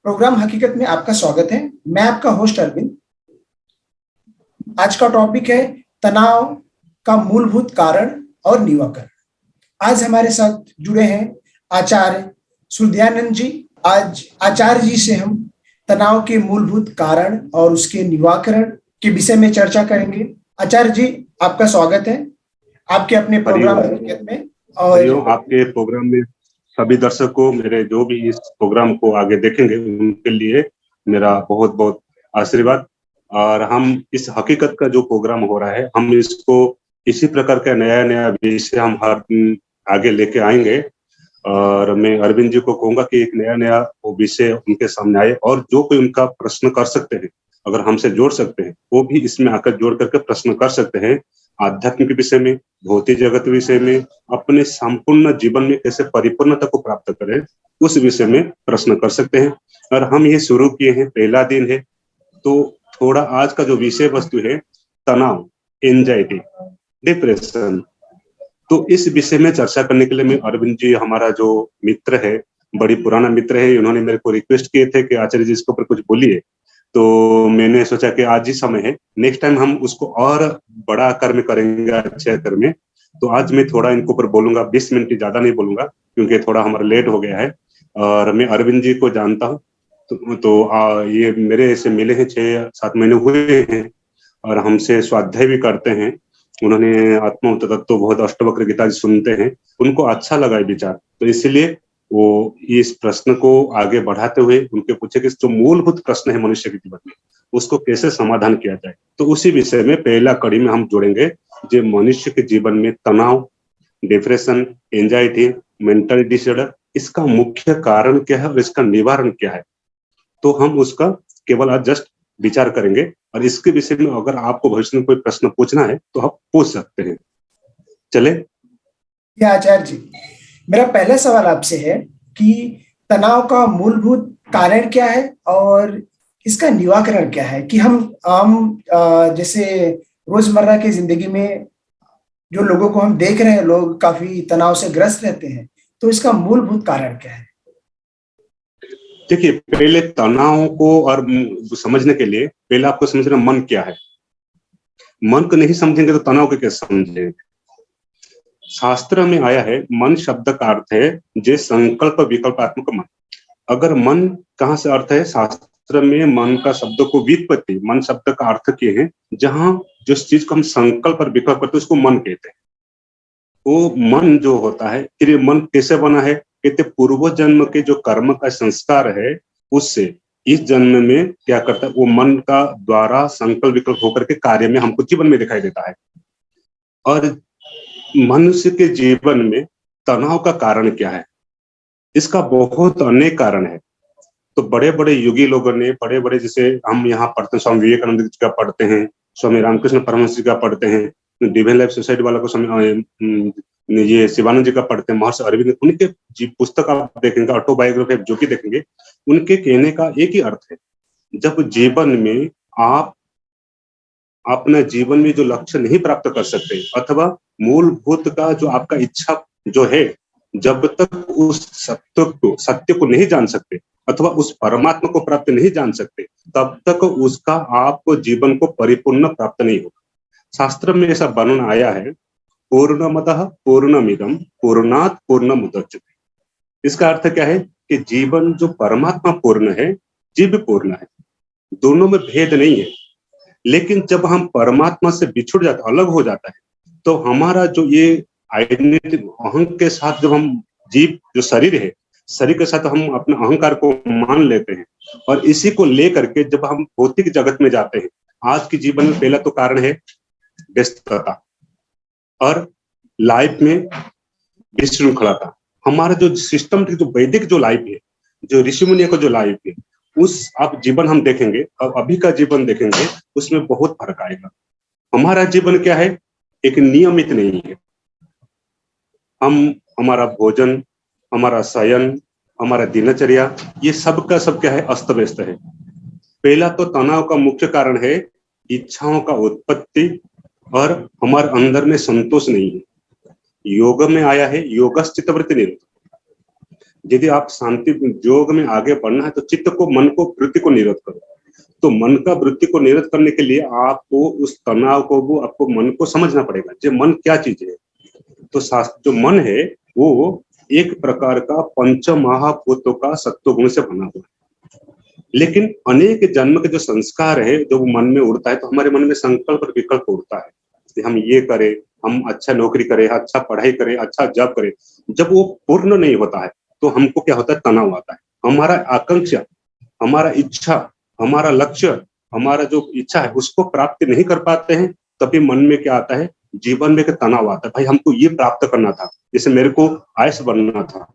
Programme हकीकत में आपका स्वागत है। मैं आपका होस्ट अरविंद। आज का टॉपिक है तनाव का मूलभूत कारण और निवारण। आज हमारे साथ जुड़े हैं आचार्य सुरदयानंद जी। आज आचार्य जी से हम तनाव के मूलभूत कारण और उसके निवारण के विषय में चर्चा करेंगे। आचार्य जी, आपका स्वागत है आपके अपने प्रोग्राम हकीकत में। और आपके प्रोग्राम में सभी दर्शकों, मेरे जो भी इस प्रोग्राम को आगे देखेंगे उनके लिए मेरा बहुत बहुत आशीर्वाद। और हम इस हकीकत का जो प्रोग्राम हो रहा है, हम इसको इसी प्रकार का नया नया विषय हम हर दिन आगे लेके आएंगे। और मैं अरविंद जी को कहूंगा कि एक नया नया वो विषय उनके सामने आए, और जो कोई उनका प्रश्न कर सकते हैं, अगर हमसे जोड़ सकते हैं, वो भी इसमें आकर जोड़ करके प्रश्न कर सकते हैं। आध्यात्मिक विषय में, भौतिक जगत विषय में, अपने संपूर्ण जीवन में कैसे परिपूर्णता को प्राप्त करें, उस विषय में प्रश्न कर सकते हैं। और हम ये शुरू किए हैं, पहला दिन है, तो थोड़ा आज का जो विषय वस्तु है तनाव, एंजाइटी, डिप्रेशन, तो इस विषय में चर्चा करने के लिए मैं अरविंद जी, हमारा जो मित्र है, बड़ी पुराना मित्र है, उन्होंने मेरे को रिक्वेस्ट किए थे कि आचार्य जी इसके ऊपर कुछ बोलिए। तो मैंने सोचा कि आज ही समय है, नेक्स्ट टाइम हम उसको और बड़ा आकार में करेंगे, अच्छे आकार में। तो आज मैं थोड़ा इनको ऊपर बोलूंगा, 20 मिनट ज्यादा नहीं बोलूंगा, क्योंकि थोड़ा हमारा लेट हो गया है। और मैं अरविंद जी को जानता हूँ, ये मेरे से मिले हैं 6-7 महीने हुए हैं, और हमसे स्वाध्याय भी करते हैं। उन्होंने आत्मा तत्व बहुत अष्टवक्र गीता सुनते हैं, उनको अच्छा लगा ये विचार, तो इसलिए वो इस प्रश्न को आगे बढ़ाते हुए उनके पूछे कि जो मूलभूत प्रश्न है मनुष्य के जीवन में, उसको कैसे समाधान किया जाए। तो उसी विषय में पहला कड़ी में हम जोड़ेंगे, जो मनुष्य के जीवन में तनाव, डिप्रेशन, एंजाइटी, मेंटल डिसऑर्डर, इसका मुख्य कारण क्या है और इसका निवारण क्या है। तो हम उसका केवल आज जस्ट विचार करेंगे, और इसके विषय में अगर आपको भविष्य में कोई प्रश्न पूछना है तो आप पूछ सकते हैं। चले आचार्य जी, मेरा पहला सवाल आपसे है कि तनाव का मूलभूत कारण क्या है और इसका निवारण क्या है। कि हम जैसे रोजमर्रा की जिंदगी में जो लोगों को हम देख रहे हैं, लोग काफी तनाव से ग्रस्त रहते हैं, तो इसका मूलभूत कारण क्या है। देखिए, पहले तनाव को और समझने के लिए पहले आपको समझना मन क्या है। मन को नहीं समझेंगे तो तनाव को कैसे समझेंगे। शास्त्र में आया है, मन शब्द का अर्थ है जे संकल्प विकल्पात्मक मन। अगर मन कहाँ से अर्थ है, शास्त्र में मन का शब्द को व्युत्पत्ति, मन शब्द का अर्थ किए हैं जहां जिस चीज को हम संकल्प और विकल्प करते हैं उसको मन कहते हैं। वो मन जो होता है, फिर ये मन कैसे बना है, कहते पूर्व जन्म के जो कर्म का संस्कार है उससे इस जन्म में क्या करता है, वो मन का द्वारा संकल्प विकल्प होकर के कार्य में हमको जीवन में दिखाई देता है। और मनुष्य के जीवन में तनाव का कारण क्या है, इसका बहुत अनेक कारण है। तो बड़े बड़े योगी लोगों ने, बड़े बड़े जैसे हम यहाँ पढ़ते हैं, स्वामी विवेकानंद जी का पढ़ते हैं, स्वामी रामकृष्ण परमहंस जी का पढ़ते हैं, डिवाइन लाइफ सोसाइटी वाला को ये शिवानंद जी का पढ़ते हैं, महर्षि अरविंद, उनके पुस्तक आप देखेंगे, ऑटोबायोग्राफी जो भी देखेंगे, उनके कहने का एक ही अर्थ है, जब जीवन में आप अपने जीवन में जो लक्ष्य नहीं प्राप्त कर सकते, अथवा मूलभूत का जो आपका इच्छा जो है, जब तक उस सत्य को नहीं जान सकते, अथवा उस परमात्मा को प्राप्त नहीं जान सकते, तब तक उसका आपको जीवन को परिपूर्ण प्राप्त नहीं होगा। शास्त्र में ऐसा वर्णन आया है, पूर्णमतः पूर्णमिदं पूर्णात् पूर्णमुदच्यते। इसका अर्थ क्या है कि जीवन जो परमात्मा पूर्ण है, जीव पूर्ण है, दोनों में भेद नहीं है। लेकिन जब हम परमात्मा से बिछुड़ जाते, अलग हो जाता है, तो हमारा जो ये आइडेंटिटी, अहंकार के साथ जब हम जीव जो शरीर है, शरीर के साथ हम अपने अहंकार को मान लेते हैं, और इसी को लेकर के जब हम भौतिक जगत में जाते हैं, आज के जीवन में पहला तो कारण है व्यस्तता और लाइफ में विशृंखलता। हमारा जो सिस्टम, जो वैदिक जो लाइफ है, जो ऋषि मुनियों का जो लाइफ है, उस आप जीवन हम देखेंगे और अभी का जीवन देखेंगे, उसमें बहुत फर्क आएगा। हमारा जीवन क्या है, एक नियमित नहीं है। हमारा भोजन, हमारा शयन, हमारा दिनचर्या, ये सब का सब क्या है, अस्त व्यस्त है। पहला तो तनाव का मुख्य कारण है इच्छाओं का उत्पत्ति, और हमारे अंदर में संतोष नहीं है। योग में आया है योगश्चित्तवृत्ति निरोध। यदि आप शांति योग में आगे बढ़ना है तो चित्त को, मन को, वृत्ति को निरोध करो। तो मन का वृत्ति को निरोध करने के लिए आपको उस तनाव को, वो आपको मन को समझना पड़ेगा जो मन क्या चीज है। तो जो मन है वो एक प्रकार का पंच महाभूतों का सत्व गुण से बना हुआ है। लेकिन अनेक जन्म के जो संस्कार है जो मन में उड़ता है, तो हमारे मन में संकल्प और विकल्प उड़ता है कि हम ये करें, हम अच्छा नौकरी करें, अच्छा पढ़ाई करें, अच्छा जॉब करें। जब वो पूर्ण नहीं होता है तो हमको क्या होता है, तनाव आता है। हमारा आकांक्षा, हमारा इच्छा, हमारा लक्ष्य, हमारा जो इच्छा है उसको प्राप्त नहीं कर पाते हैं, तभी मन में क्या आता है, जीवन में तनाव आता है। भाई हमको ये प्राप्त करना था, जैसे मेरे को आईएएस बनना था,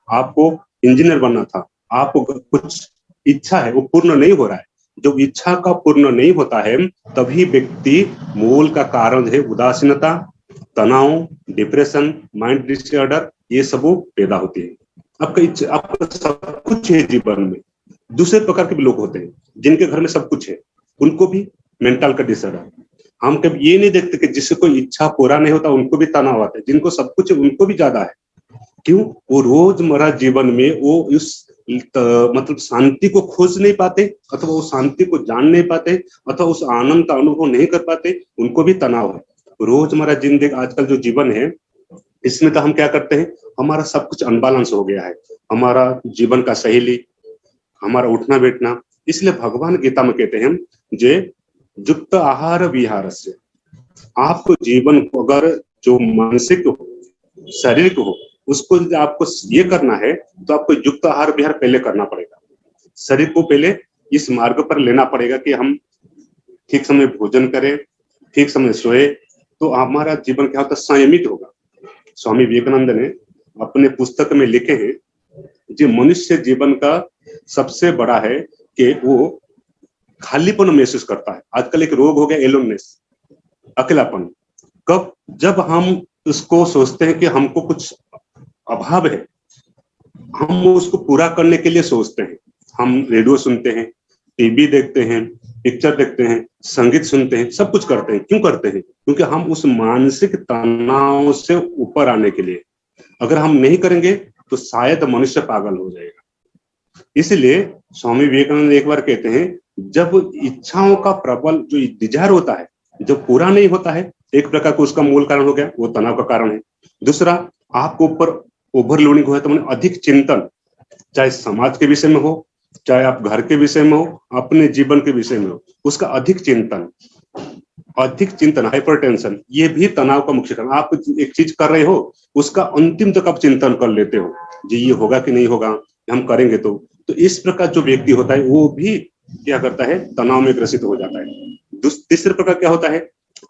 आपको इंजीनियर बनना था, आपको कुछ इच्छा है वो पूर्ण नहीं हो रहा है। जब इच्छा का पूर्ण नहीं होता है तभी व्यक्ति मूल का कारण है उदासीनता, तनाव, डिप्रेशन, माइंड डिसऑर्डर, ये सब पैदा होती है। आपका सब कुछ है जीवन में। दूसरे प्रकार के भी लोग होते हैं जिनके घर में सब कुछ है, उनको भी मेंटल का डिसऑर्डर। हम कभी ये नहीं देखते कि जिससे कोई इच्छा पूरा नहीं होता उनको भी तनाव आता है, जिनको सब कुछ है उनको भी ज्यादा है। क्यों? वो रोजमर्रा जीवन में वो उस मतलब शांति को खोज नहीं पाते, अथवा वो शांति को जान नहीं पाते, अथवा उस आनंद का अनुभव नहीं कर पाते, उनको भी तनाव है। रोजमर्रा जिंदगी आजकल जो जीवन है इसमें तो हम क्या करते हैं, हमारा सब कुछ अनबैलेंस हो गया है, हमारा जीवन का शैली, हमारा उठना बैठना। इसलिए भगवान गीता में कहते हैं जे युक्त आहार विहार से, आपको जीवन को अगर जो मानसिक हो, शारीरिक हो, उसको आपको ये करना है तो आपको युक्त आहार विहार पहले करना पड़ेगा। शरीर को पहले इस मार्ग पर लेना पड़ेगा कि हम ठीक समय भोजन करें, ठीक समय सोए, तो हमारा जीवन क्या होता है, संयमित होगा। स्वामी विवेकानंद ने अपने पुस्तक में लिखे हैं जो मनुष्य जीवन का सबसे बड़ा है कि वो खालीपन महसूस करता है। आजकल एक रोग हो गया एलोननेस, अकेलापन। कब? जब हम उसको सोचते हैं कि हमको कुछ अभाव है, हम उसको पूरा करने के लिए सोचते हैं। हम रेडियो सुनते हैं, टीवी देखते हैं, पिक्चर देखते हैं, संगीत सुनते हैं, सब कुछ करते हैं। क्यों करते हैं? क्योंकि हम उस मानसिक तनाव से ऊपर आने के लिए। अगर हम नहीं करेंगे तो शायद मनुष्य पागल हो जाएगा। इसलिए स्वामी विवेकानंद एक बार कहते हैं, जब इच्छाओं का प्रबल जो डिजायर होता है जब पूरा नहीं होता है, एक प्रकार का उसका मूल कारण हो गया, वो तनाव का कारण है। दूसरा, आपको ऊपर ओवरलोडिंग हो, तो मैंने अधिक चिंतन, चाहे समाज के विषय में हो, चाहे आप घर के विषय में हो, अपने जीवन के विषय में हो, उसका अधिक चिंतन, हाइपरटेंशन, ये भी तनाव का मुख्य कारण। आप एक चीज कर रहे हो, उसका अंतिम तक आप चिंतन कर लेते हो, जी ये होगा कि नहीं होगा, हम करेंगे तो इस प्रकार जो व्यक्ति होता है वो भी क्या करता है, तनाव में ग्रसित हो जाता है। तीसरे प्रकार क्या होता है,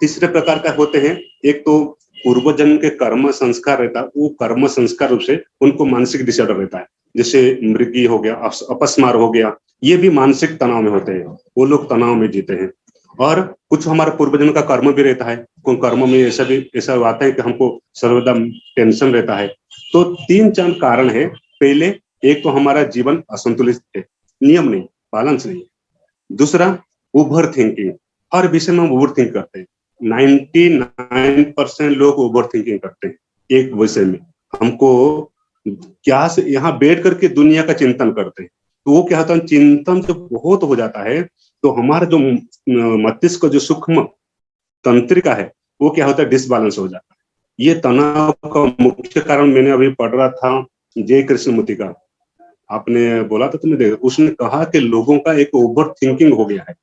तीसरे प्रकार का होते हैं, एक तो पूर्व जन्म के कर्म संस्कार रहता है, वो कर्म संस्कार रूप से उनको मानसिक डिसऑर्डर रहता है, जैसे मृगी हो गया, अपस्मार हो गया, ये भी मानसिक तनाव में होते हैं, वो लोग तनाव में जीते हैं। और कुछ हमारा पूर्व जन्म का कर्म भी रहता है, कर्म में ऐसा आता है कि हमको सर्वदा टेंशन रहता है। तो 3-4 कारण है। पहले, एक तो हमारा जीवन असंतुलित है, नियम नहीं, बैलेंस नहीं। दूसरा, ओवर थिंकिंग, हर विषय में हम ओवर थिंक करते हैं। 99% लोग ओवर थिंकिंग करते हैं एक विषय में। हमको क्या से यहाँ बैठ करके दुनिया का चिंतन करते हैं, तो वो क्या होता है, चिंतन जब बहुत हो जाता है तो हमारा जो मस्तिष्क जो सूक्ष्म तंत्रिका है वो क्या होता है, डिसबैलेंस हो जाता है। ये तनाव का मुख्य कारण मैंने अभी पढ़ रहा था जय कृष्णमूर्ति का, आपने बोला था तुमने देखा, उसने कहा कि लोगों का एक ओवर थिंकिंग हो गया है,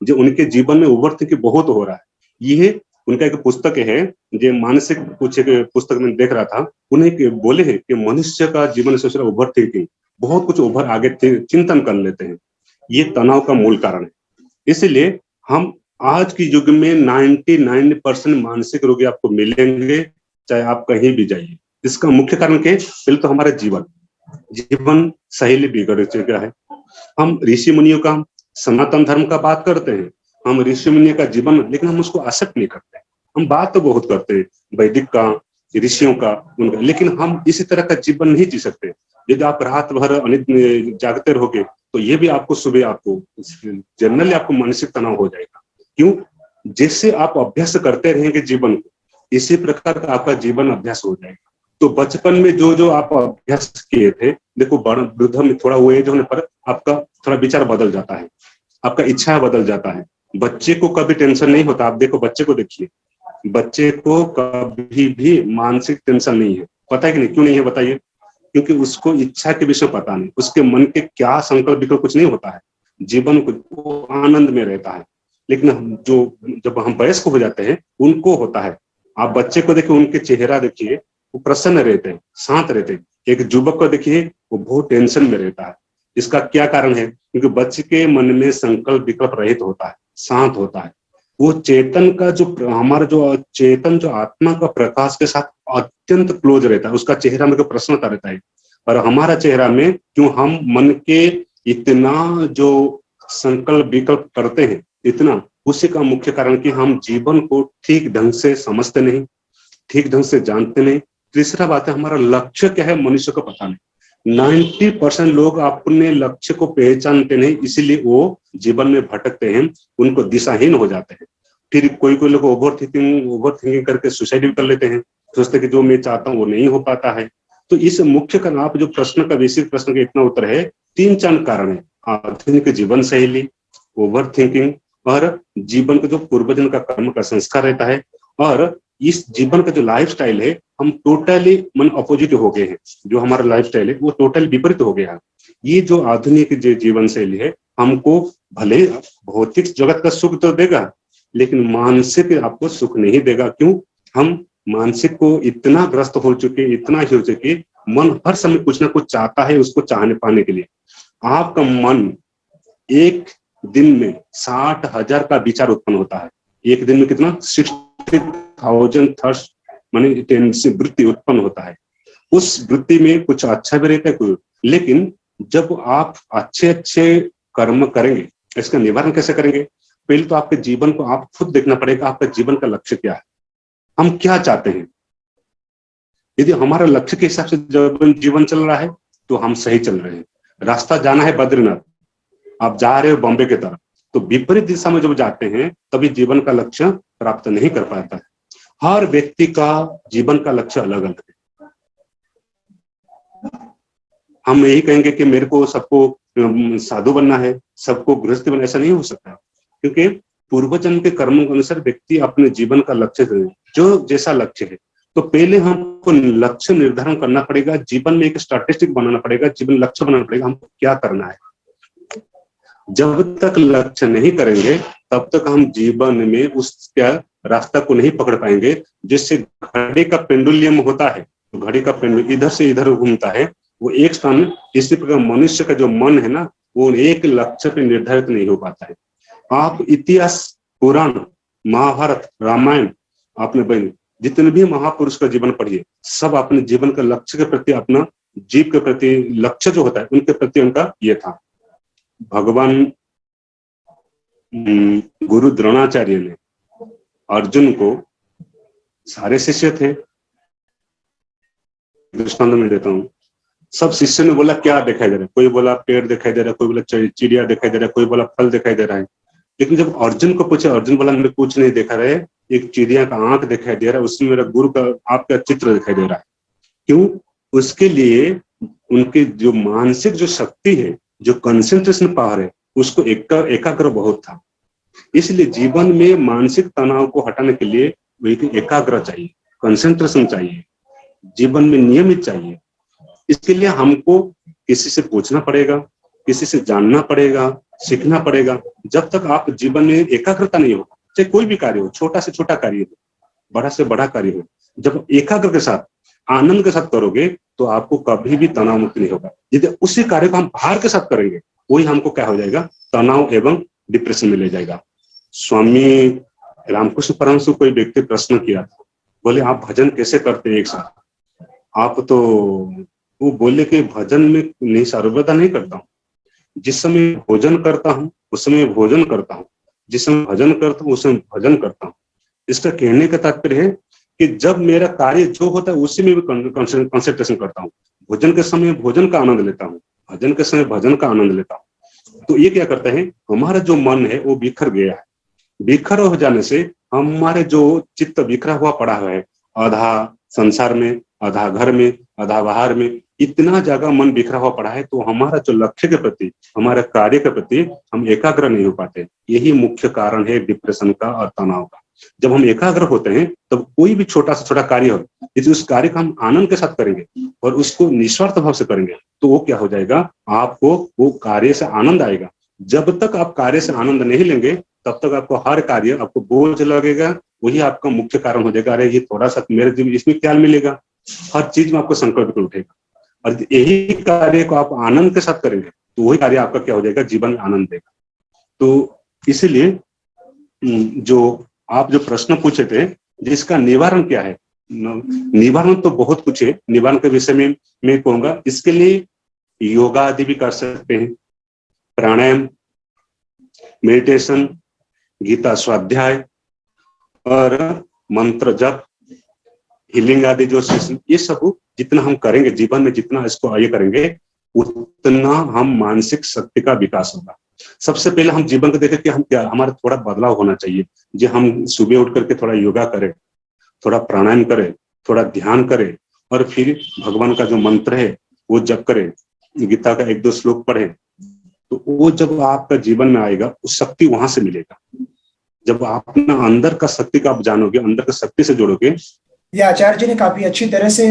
जो उनके जीवन में ओवर थिंकिंग बहुत हो रहा है। ये उनका एक पुस्तक है, जो मानसिक कुछ एक पुस्तक में देख रहा था, उन्हें बोले हैं कि मनुष्य का जीवन से ओवर थिंकिंग, बहुत कुछ ओवर आगे चिंतन कर लेते हैं, ये तनाव का मूल कारण है। इसलिए हम आज की युग में 99% मानसिक रोगी आपको मिलेंगे, चाहे आप कहीं भी जाइए। इसका मुख्य कारण क्या है? पहले तो हमारा जीवन शैली बिगड़ चुका है। हम ऋषि मुनियों का, सनातन धर्म का बात करते हैं, हम ऋषि मुनियों का जीवन, लेकिन हम उसको एक्सेप्ट नहीं करते। हम बात तो बहुत करते हैं वैदिक का, ऋषियों का, उनका, लेकिन हम इसी तरह का जीवन नहीं जी सकते। यदि आप रात भर जागते रहोगे तो ये भी आपको सुबह आपको जनरली आपको मानसिक तनाव हो जाएगा। क्यों? जैसे आप अभ्यास करते रहेंगे जीवन को, इसी प्रकार का आपका जीवन अभ्यास हो जाएगा। तो बचपन में जो जो आप अभ्यास किए थे, देखो बड़ा वृद्ध में थोड़ा वो एज होने पर आपका थोड़ा विचार बदल जाता है, आपका इच्छा बदल जाता है। बच्चे को कभी टेंशन नहीं होता। आप देखो बच्चे को देखिए, बच्चे को कभी भी मानसिक टेंशन नहीं है। पता है कि नहीं? क्यों नहीं है बताइए? क्योंकि उसको इच्छा के विषय पता नहीं, उसके मन के क्या संकल्प विकल्प कुछ नहीं होता है। जीवन को वो आनंद में रहता है। लेकिन जो जब हम वयस्क हो जाते हैं उनको होता है। आप बच्चे को देखिए, उनके चेहरा देखिए, वो प्रसन्न रहते हैं, शांत रहते हैं। एक युवक को देखिए, वो बहुत टेंशन में रहता है। इसका क्या कारण है? क्योंकि बच्चे के मन में संकल्प विकल्प रहित होता है, शांत होता है। वो चेतन का जो हमारा जो चेतन जो आत्मा का प्रकाश के साथ अत्यंत क्लोज रहता है, उसका चेहरा में प्रसन्नता रहता है। और हमारा चेहरा में क्यों, हम मन के इतना जो संकल्प विकल्प करते हैं, इतना, उसी का मुख्य कारण कि हम जीवन को ठीक ढंग से समझते नहीं, ठीक ढंग से जानते नहीं। तीसरा बात है, हमारा लक्ष्य क्या है मनुष्य को पता नहीं। 90% लोग अपने लक्ष्य को पहचानते नहीं, इसीलिए वो जीवन में भटकते हैं, उनको दिशाहीन हो जाते हैं। फिर कोई कोई लोग ओवर थिंकिंग करके सुसाइड भी कर लेते हैं, सोचते कि जो मैं चाहता हूँ वो नहीं हो पाता है। तो इस मुख्य कारण, आप जो प्रश्न का बेसिक प्रश्न का इतना उत्तर है, 3-4 कारण है। आधुनिक जीवन शैली, ओवर थिंकिंग, और जीवन का जो पूर्वजन का कर्म का संस्कार रहता है, और इस जीवन का जो लाइफ स्टाइल है, हम टोटली मन अपोजिट हो गए हैं। जो हमारा लाइफ स्टाइल है वो टोटल विपरीत हो गया है। ये जो आधुनिक जो जीवन शैली है, हमको भले भौतिक जगत का सुख तो देगा, लेकिन मानसिक आपको सुख नहीं देगा। क्यों? हम मानसिक को इतना ग्रस्त हो चुके, इतना ही हो चुके, मन हर समय कुछ ना कुछ चाहता है उसको चाहने पाने के लिए। आपका मन एक दिन में 60,000 का विचार उत्पन्न होता है। एक दिन में कितना? 60,000 थर्स्ट माने टेंशन वृत्ति उत्पन्न होता है। उस वृत्ति में कुछ अच्छा भी रहता है कोई, लेकिन जब आप अच्छे अच्छे कर्म करेंगे, इसका निवारण कैसे करेंगे? पहले तो आपके जीवन को आप खुद देखना पड़ेगा, आपका जीवन का लक्ष्य क्या है, हम क्या चाहते हैं। यदि हमारा लक्ष्य के हिसाब से जब जीवन चल रहा है तो हम सही चल रहे हैं। रास्ता जाना है बद्रीनाथ, आप जा रहे हो बॉम्बे की तरफ, तो विपरीत दिशा में जब जाते हैं तभी जीवन का लक्ष्य प्राप्त नहीं कर पाता है। हर व्यक्ति का जीवन का लक्ष्य अलग अलग है। हम यही कहेंगे कि मेरे को सबको साधु बनना है, सबको गृहस्थी बनना, ऐसा नहीं हो सकता, क्योंकि पूर्वजन्म के कर्मों के अनुसार व्यक्ति अपने जीवन का लक्ष्य जो जैसा लक्ष्य है, तो पहले हमको लक्ष्य निर्धारण करना पड़ेगा। जीवन में एक स्ट्रैटेजिक बनाना पड़ेगा, जीवन लक्ष्य बनाना पड़ेगा, हमको क्या करना है। जब तक लक्ष्य नहीं करेंगे तब तक हम जीवन में उस क्या रास्ता को नहीं पकड़ पाएंगे। जिससे घड़ी का पेंडुलियम होता है, तो घड़ी का पेंडुलियम इधर से इधर घूमता है, वो एक स्थान। इसी प्रकार मनुष्य का जो मन है ना, वो एक लक्ष्य पे निर्धारित नहीं हो पाता है। आप इतिहास, पुराण, महाभारत, रामायण, आपने बहन जितने भी महापुरुष का जीवन पढ़िए, सब अपने जीवन के लक्ष्य के प्रति, अपना जीव के प्रति लक्ष्य जो होता है उनके प्रति उनका ये था। भगवान गुरु द्रोणाचार्य ने अर्जुन को, सारे शिष्य थे, दृष्टांत में देता हूँ, सब शिष्य ने बोला क्या दिखाई दे रहा है? कोई बोला पेड़ दिखाई दे रहा है, कोई बोला चिड़िया दिखाई दे रहा है, कोई बोला फल दिखाई दे रहा है। लेकिन जब अर्जुन को पूछा, अर्जुन बोला मैं कुछ नहीं देखा रहे, एक चिड़िया का आंख दिखाई दे रहा है, उसमें मेरा गुरु का आपका चित्र दिखाई दे रहा है। क्यों? उसके लिए उनके जो मानसिक जो शक्ति है, जो कंसेंट्रेशन पावर है, उसको एकाग्र बहुत था। इसलिए जीवन में मानसिक तनाव को हटाने के लिए एकाग्र चाहिए, कंसेंट्रेशन चाहिए, जीवन में नियमित चाहिए। इसके लिए हमको किसी से पूछना पड़ेगा, किसी से जानना पड़ेगा, सीखना पड़ेगा। जब तक आप जीवन में एकाग्रता नहीं हो, चाहे कोई भी कार्य हो, छोटा से छोटा कार्य हो, बड़ा से बड़ा कार्य हो, जब एकाग्र के साथ, आनंद के साथ करोगे तो आपको कभी भी तनाव मुक्त नहीं होगा। यदि उसी कार्य को हम भार के साथ करेंगे, वही हमको क्या हो जाएगा? तनाव एवं डिप्रेशन में ले जाएगा। स्वामी रामकृष्ण परमहंस को कोई व्यक्ति प्रश्न किया था, बोले आप भजन कैसे करते हैं एक साथ? आप तो, वो बोले कि भजन में नहीं, सर्वदा नहीं करता हूँ। जिस समय भोजन करता हूँ उस समय भोजन करता हूँ, जिस समय भजन करता हूँ उस समय भजन करता हूँ। इसका कहने का तात्पर्य है कि जब मेरा कार्य जो होता है उसी में भी कंसंट्रेशन करता हूँ। भोजन के समय भोजन का आनंद लेता हूँ, भजन के समय भजन का आनंद लेता हूँ। तो ये क्या करते हैं, हमारा जो मन है वो बिखर गया है। बिखर हो जाने से हमारे जो चित्त बिखरा हुआ पड़ा हुआ है, आधा संसार में, आधा घर में, आधा बाहर में, इतना जगह मन बिखरा हुआ पड़ा है, तो हमारा जो लक्ष्य के प्रति, हमारे कार्य के प्रति हम एकाग्र नहीं हो पाते। यही मुख्य कारण है डिप्रेशन का और तनाव का। जब हम एकाग्र होते हैं तब कोई भी छोटा से छोटा कार्य हो, यदि उस कार्य का हम आनंद के साथ करेंगे और उसको निस्वार्थ भाव से करेंगे, तो वो क्या हो जाएगा, आपको वो कार्य से आनंद आएगा। जब तक आप कार्य से आनंद नहीं लेंगे तब तक आपको हर कार्य आपको बोझ लगेगा, वही आपका मुख्य कारण हो जाएगा। अरे ये थोड़ा सा मेरे जीवन इसमें क्या मिलेगा, हर चीज में आपको संकल्प बिल्कुल उठेगा। और यही कार्य को आप आनंद के साथ करेंगे तो वही कार्य आपका क्या हो जाएगा, जीवन में आनंद देगा। तो इसीलिए जो आप जो प्रश्न पूछे थे, जिसका निवारण क्या है, निवारण तो बहुत कुछ है। निवारण के विषय में मैं कहूंगा, इसके लिए योगा आदि भी कर सकते हैं, प्राणायाम, मेडिटेशन, गीता स्वाध्याय और मंत्र जप, हीलिंग आदि जो ये सब जितना हम करेंगे जीवन में, जितना इसको ये करेंगे, उतना हम मानसिक शक्ति का विकास होगा। सबसे पहले हम जीवन को देखें कि हम क्या, हमारा थोड़ा बदलाव होना चाहिए। जो हम सुबह उठ करके थोड़ा योगा करें, थोड़ा प्राणायाम करें, थोड़ा ध्यान करें, और फिर भगवान का जो मंत्र है वो जप करें, गीता का 1-2 श्लोक पढ़ें, तो वो जब आपका जीवन में आएगा, उस शक्ति वहां से मिलेगा। जब आप अपना अंदर का शक्ति का आप जानोगे, अंदर का शक्ति से जोड़ोगे। ये आचार्य जी ने काफी अच्छी तरह से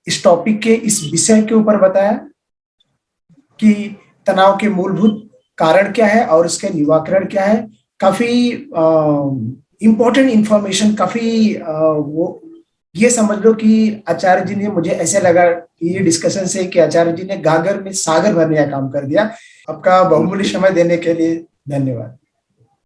इस टॉपिक के, इस विषय के ऊपर बताया कि तनाव के मूलभूत कारण क्या है और इसके निवारण क्या है। काफी इम्पोर्टेंट इंफॉर्मेशन, काफी वो ये समझ लो कि आचार्य जी ने, मुझे ऐसे लगा ये डिस्कशन से कि आचार्य जी ने गागर में सागर भरने का काम कर दिया। आपका बहुमूल्य समय देने के लिए धन्यवाद।